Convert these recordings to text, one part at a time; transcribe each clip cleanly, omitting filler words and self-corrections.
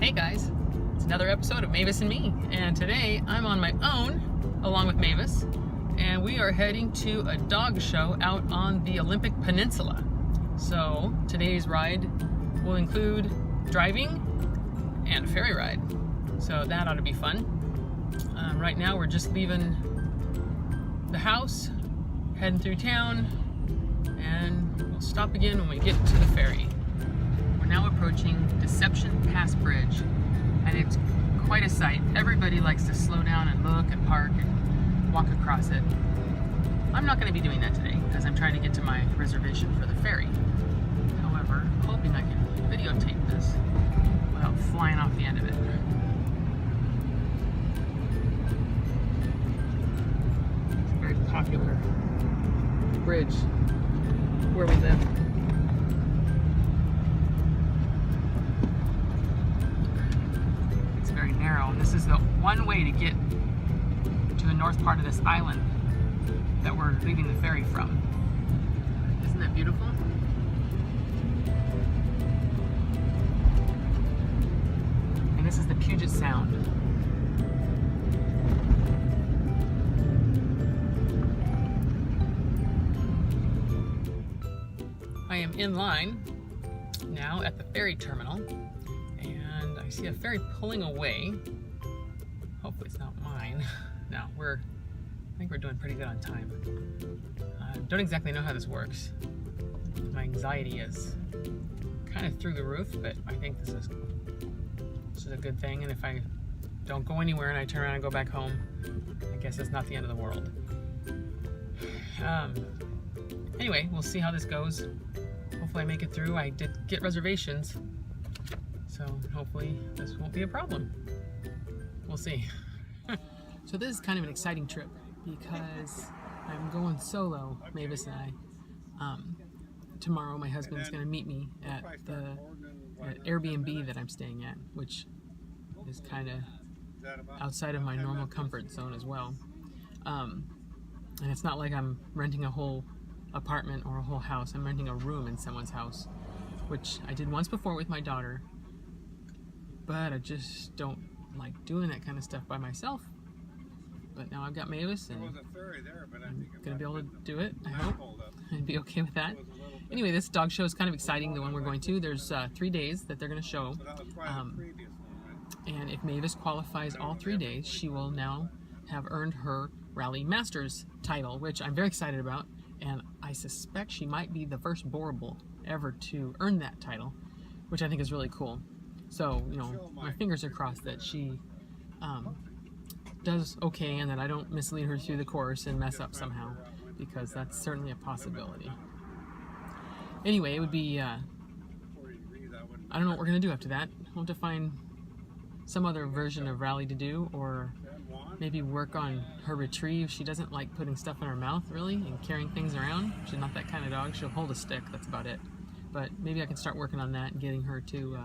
Hey guys, it's another episode of Mavis and Me, and today I'm on my own along with Mavis, and we are heading to a dog show out on the Olympic Peninsula. So today's ride will include driving and a ferry ride, so that ought to be fun. Right now we're just leaving the house, heading through town, and we'll stop again when we get to the ferry. We're now approaching Deception Pass Bridge, and it's quite a sight. Everybody likes to slow down and look and park and walk across it. I'm not going to be doing that today because I'm trying to get to my reservation for the ferry. However, I'm hoping I can videotape this without flying off the end of it. It's a very popular bridge where we live. Very narrow, and this is the one way to get to the north part of this island that we're leaving the ferry from. Isn't that beautiful? And this is the Puget Sound. I am in line now at the ferry terminal. I see a ferry pulling away. Hopefully it's not mine. No, I think we're doing pretty good on time. I don't exactly know how this works. My anxiety is kind of through the roof, but I think this is a good thing. And if I don't go anywhere and I turn around and go back home, I guess it's not the end of the world. Anyway, we'll see how this goes. Hopefully I make it through. I did get reservations, so hopefully this won't be a problem. We'll see. So this is kind of an exciting trip because I'm going solo, Mavis and I. Tomorrow my husband's going to meet me at the AirBnB that I'm staying at, which is kind of outside of my normal comfort zone as well. And it's not like I'm renting a whole apartment or a whole house. I'm renting a room in someone's house, which I did once before with my daughter. But I just don't like doing that kind of stuff by myself. But now I've got Mavis, and I'm going to be able to do it, I hope, and be okay with that. Anyway, this dog show is kind of exciting, the one we're going to. There's 3 days that they're going to show. And if Mavis qualifies all 3 days, she will now have earned her Rally Masters title, which I'm very excited about. And I suspect she might be the first Boreable ever to earn that title, which I think is really cool. So, you know, my fingers are crossed that she does okay and that I don't mislead her through the course and mess up somehow, because that's certainly a possibility. Anyway, it would be, I don't know what we're going to do after that. We'll have to find some other version of rally to do, or maybe work on her retrieve. She doesn't like putting stuff in her mouth, really, and carrying things around. She's not that kind of dog. She'll hold a stick, that's about it. But maybe I can start working on that and getting her to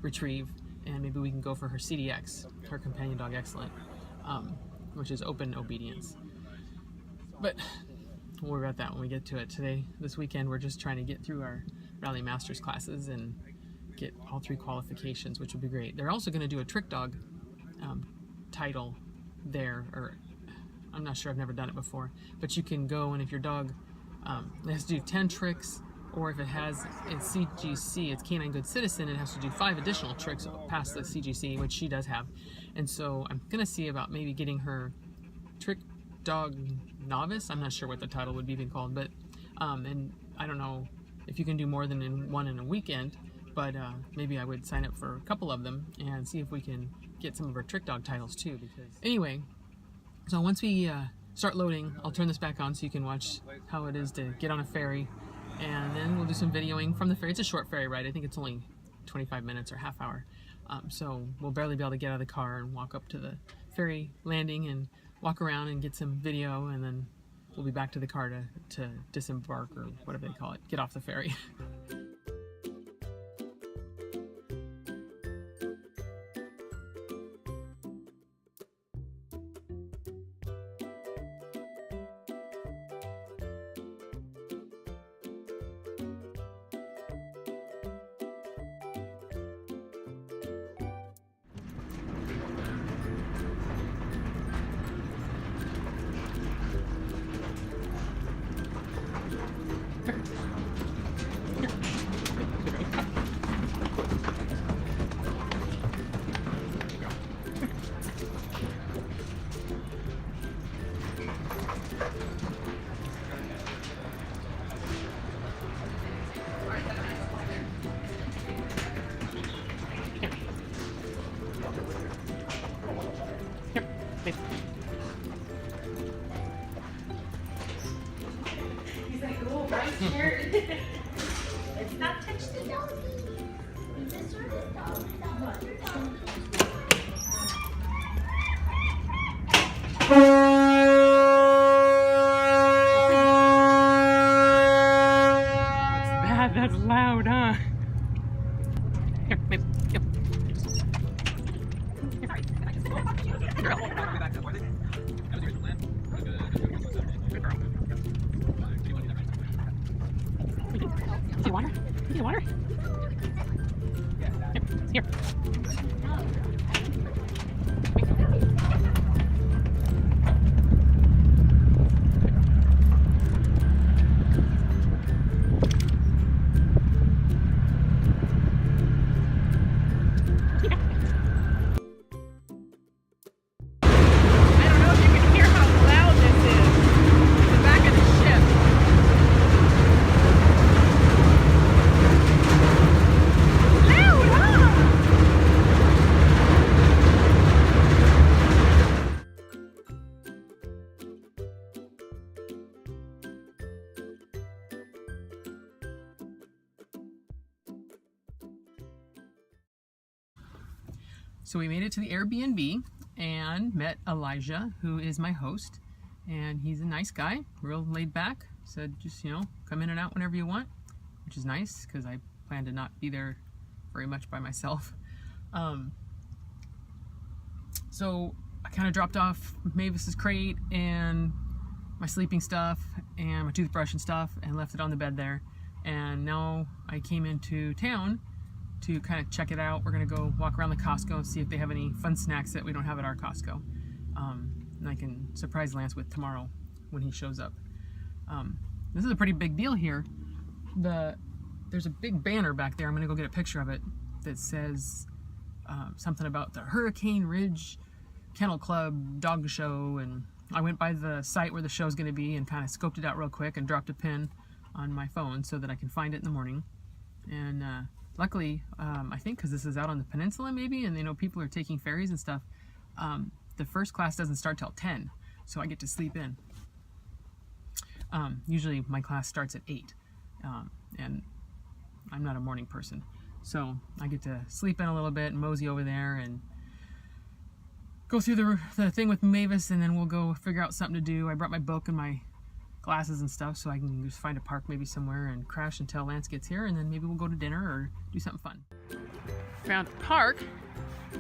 retrieve, and maybe we can go for her CDX, her companion dog excellent, which is open obedience. But we'll worry about that when we get to it. This weekend, we're just trying to get through our Rally Masters classes and get all 3 qualifications, which would be great. They're also going to do a trick dog title there, or I'm not sure, I've never done it before, but you can go, and if your dog has to do 10 tricks, or if it has its CGC, its Canine Good Citizen, it has to do 5 additional tricks past the CGC, which she does have. And so I'm going to see about maybe getting her Trick Dog Novice. I'm not sure what the title would be even called, but and I don't know if you can do more than one in a weekend, but maybe I would sign up for a couple of them and see if we can get some of her Trick Dog titles too. Because anyway, so once we start loading, I'll turn this back on so you can watch how it is to get on a ferry. And then we'll do some videoing from the ferry. It's a short ferry ride. I think it's only 25 minutes or half hour. So we'll barely be able to get out of the car and walk up to the ferry landing and walk around and get some video, and then we'll be back to the car to disembark, or whatever they call it, get off the ferry. Here. So we made it to the Airbnb and met Elijah, who is my host, and he's a nice guy, real laid back. Said just, you know, come in and out whenever you want, which is nice because I plan to not be there very much by myself. So I kind of dropped off Mavis's crate and my sleeping stuff and my toothbrush and stuff and left it on the bed there. And now I came into town to kind of check it out. We're gonna go walk around the Costco and see if they have any fun snacks that we don't have at our Costco. And I can surprise Lance with tomorrow when he shows up. This is a pretty big deal here. There's a big banner back there. I'm gonna go get a picture of it that says something about the Hurricane Ridge Kennel Club Dog Show, and I went by the site where the show's gonna be and kind of scoped it out real quick and dropped a pin on my phone so that I can find it in the morning. And luckily, I think because this is out on the peninsula maybe, and you know people are taking ferries and stuff, the first class doesn't start till 10, so I get to sleep in. Usually my class starts at 8, and I'm not a morning person, so I get to sleep in a little bit and mosey over there and go through the thing with Mavis, and then we'll go figure out something to do. I brought my book and my glasses and stuff so I can just find a park maybe somewhere and crash until Lance gets here, and then maybe we'll go to dinner or do something fun. Found a park to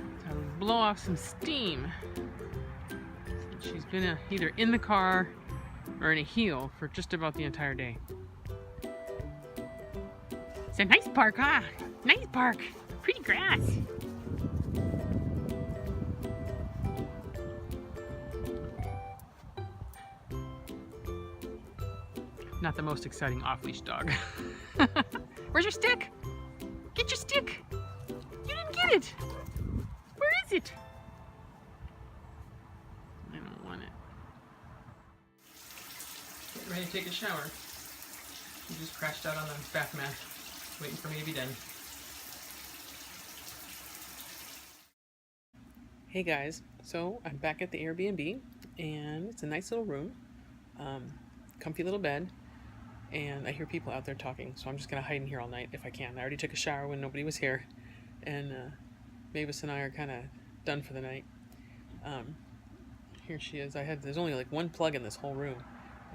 blow off some steam. She's been either in the car or in a heel for just about the entire day. It's a nice park, huh? Nice park. Pretty grass. Not the most exciting off-leash dog. Where's your stick? Get your stick! You didn't get it! Where is it? I don't want it. Getting ready to take a shower. He just crashed out on the bath mat, waiting for me to be done. Hey guys, so I'm back at the Airbnb, and it's a nice little room. Comfy little bed. And I hear people out there talking, so I'm just gonna hide in here all night if I can. I already took a shower when nobody was here, and Mavis and I are kind of done for the night. Here she is. There's only like one plug in this whole room,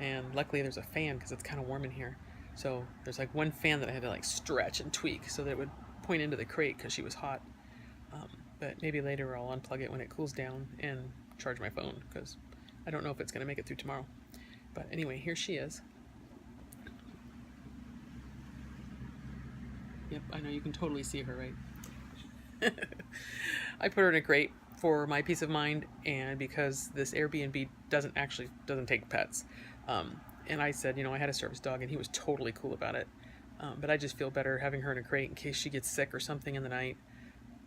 and luckily there's a fan because it's kind of warm in here. So there's like one fan that I had to like stretch and tweak so that it would point into the crate because she was hot. But maybe later I'll unplug it when it cools down and charge my phone because I don't know if it's gonna make it through tomorrow. But anyway, here she is. Yep, I know you can totally see her, right? I put her in a crate for my peace of mind, and because this Airbnb doesn't take pets. And I said, you know, I had a service dog, and he was totally cool about it. But I just feel better having her in a crate in case she gets sick or something in the night.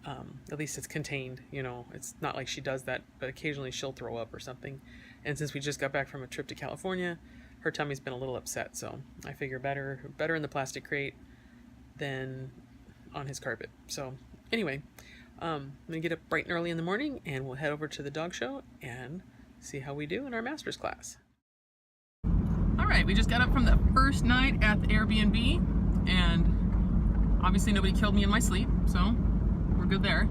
At least it's contained, you know. It's not like she does that, but occasionally she'll throw up or something. And since we just got back from a trip to California, her tummy's been a little upset, so I figure better in the plastic crate than on his carpet. So anyway, I'm gonna get up bright and early in the morning and we'll head over to the dog show and see how we do in our master's class. All right, we just got up from the first night at the Airbnb, and obviously nobody killed me in my sleep, so we're good there.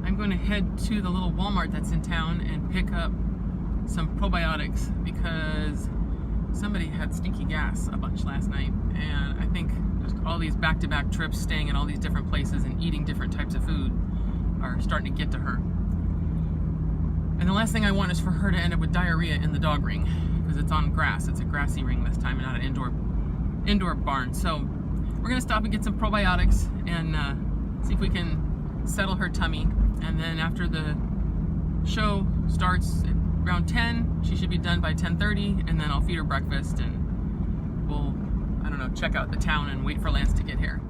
I'm going to head to the little Walmart that's in town and pick up some probiotics because somebody had stinky gas a bunch last night, and I think just all these back-to-back trips staying in all these different places and eating different types of food are starting to get to her. And the last thing I want is for her to end up with diarrhea in the dog ring because it's on grass. It's a grassy ring this time and not an indoor barn. So we're gonna stop and get some probiotics and see if we can settle her tummy, and then after the show starts at around 10, she should be done by 10:30, and then I'll feed her breakfast, and we'll, I don't know, check out the town and wait for Lance to get here.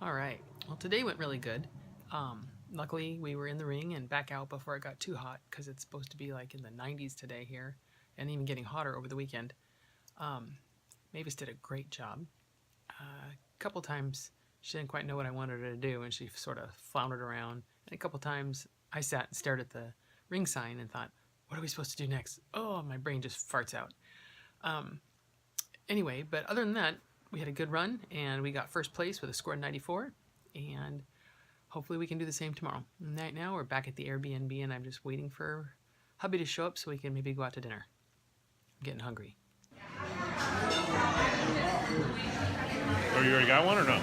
All right, well today went really good. Luckily we were in the ring and back out before it got too hot, because it's supposed to be like in the 90s today here, and even getting hotter over the weekend. Mavis did a great job. A couple times she didn't quite know what I wanted her to do, and she sort of floundered around. And a couple times I sat and stared at the ring sign and thought, what are we supposed to do next? Oh, my brain just farts out. Anyway, but other than that, we had a good run, and we got first place with a score of 94, and hopefully we can do the same tomorrow. And right now we're back at the Airbnb, and I'm just waiting for hubby to show up so we can maybe go out to dinner. I'm getting hungry. Oh, you already got one or no?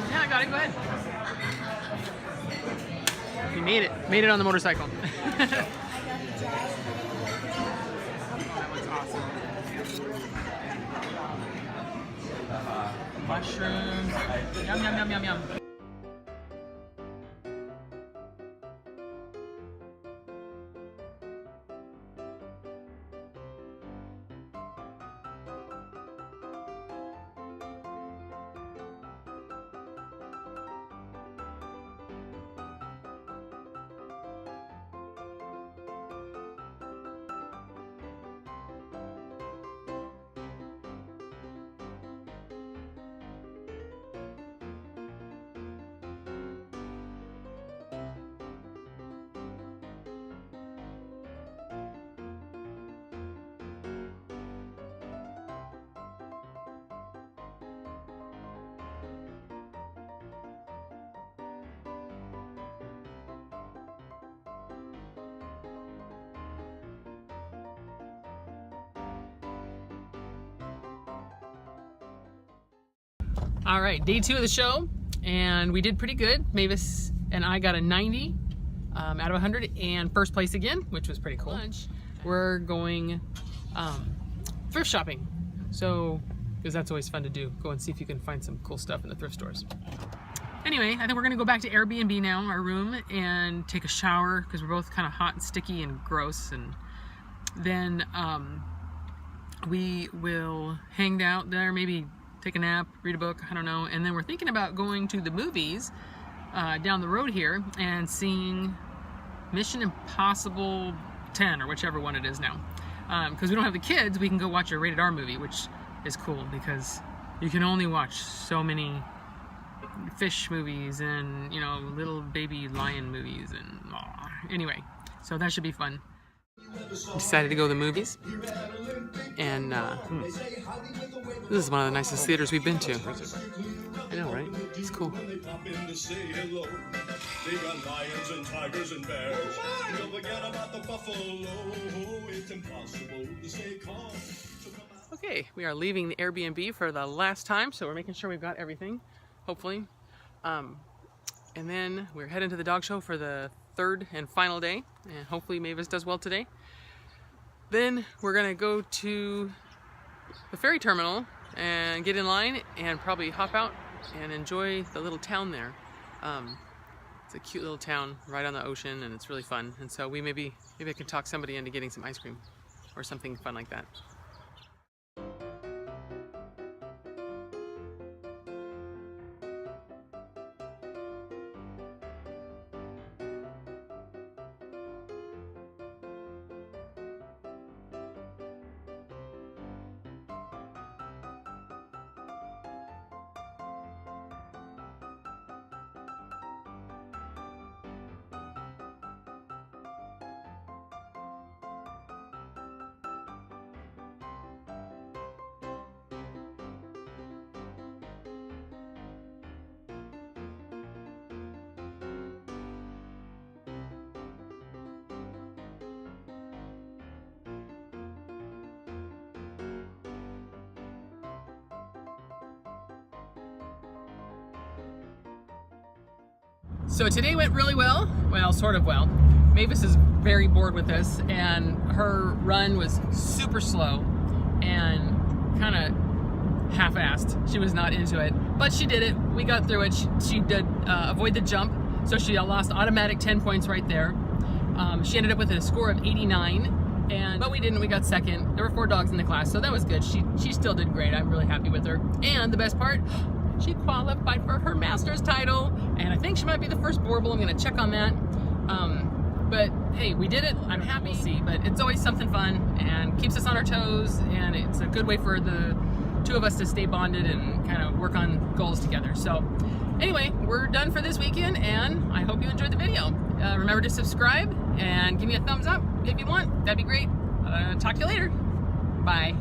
Yeah, I got it. Go ahead. We made it. Made it on the motorcycle. That was awesome. Mushrooms. Yum, yum, yum, yum, yum. All right, day 2 of the show, and we did pretty good. Mavis and I got a 90 out of 100, and first place again, which was pretty cool. We're going thrift shopping, so because that's always fun to do. Go and see if you can find some cool stuff in the thrift stores. Anyway, I think we're gonna go back to Airbnb now, our room, and take a shower because we're both kind of hot and sticky and gross, and then we will hang out there, maybe take a nap, read a book, I don't know, and then we're thinking about going to the movies down the road here and seeing Mission Impossible 10 or whichever one it is now. Because we don't have the kids, we can go watch a rated R movie, which is cool because you can only watch so many fish movies and, you know, little baby lion movies and anyway, so that should be fun. Decided to go to the movies, and this is one of the nicest theaters we've been to. I know, right? It's cool. Okay, we are leaving the Airbnb for the last time, so we're making sure we've got everything, hopefully. And then we're heading to the dog show for the 3rd and final day, and hopefully Mavis does well today. Then we're gonna go to the ferry terminal and get in line and probably hop out and enjoy the little town there. It's a cute little town right on the ocean, and it's really fun. And so maybe I can talk somebody into getting some ice cream or something fun like that. So today went really well. Well, sort of well. Mavis is very bored with this, and her run was super slow and kind of half-assed. She was not into it, but she did it. We got through it. She did avoid the jump, so she lost automatic 10 points right there. She ended up with a score of 89, but we didn't. We got second. There were 4 dogs in the class, so that was good. She still did great. I'm really happy with her. And the best part, she qualified for her master's title, and I think she might be the first Borble. I'm going to check on that. But hey, we did it. I'm happy. We'll see, but it's always something fun and keeps us on our toes, and it's a good way for the 2 of us to stay bonded and kind of work on goals together. So anyway, we're done for this weekend, and I hope you enjoyed the video. Remember to subscribe and give me a thumbs up if you want. That'd be great. Talk to you later. Bye.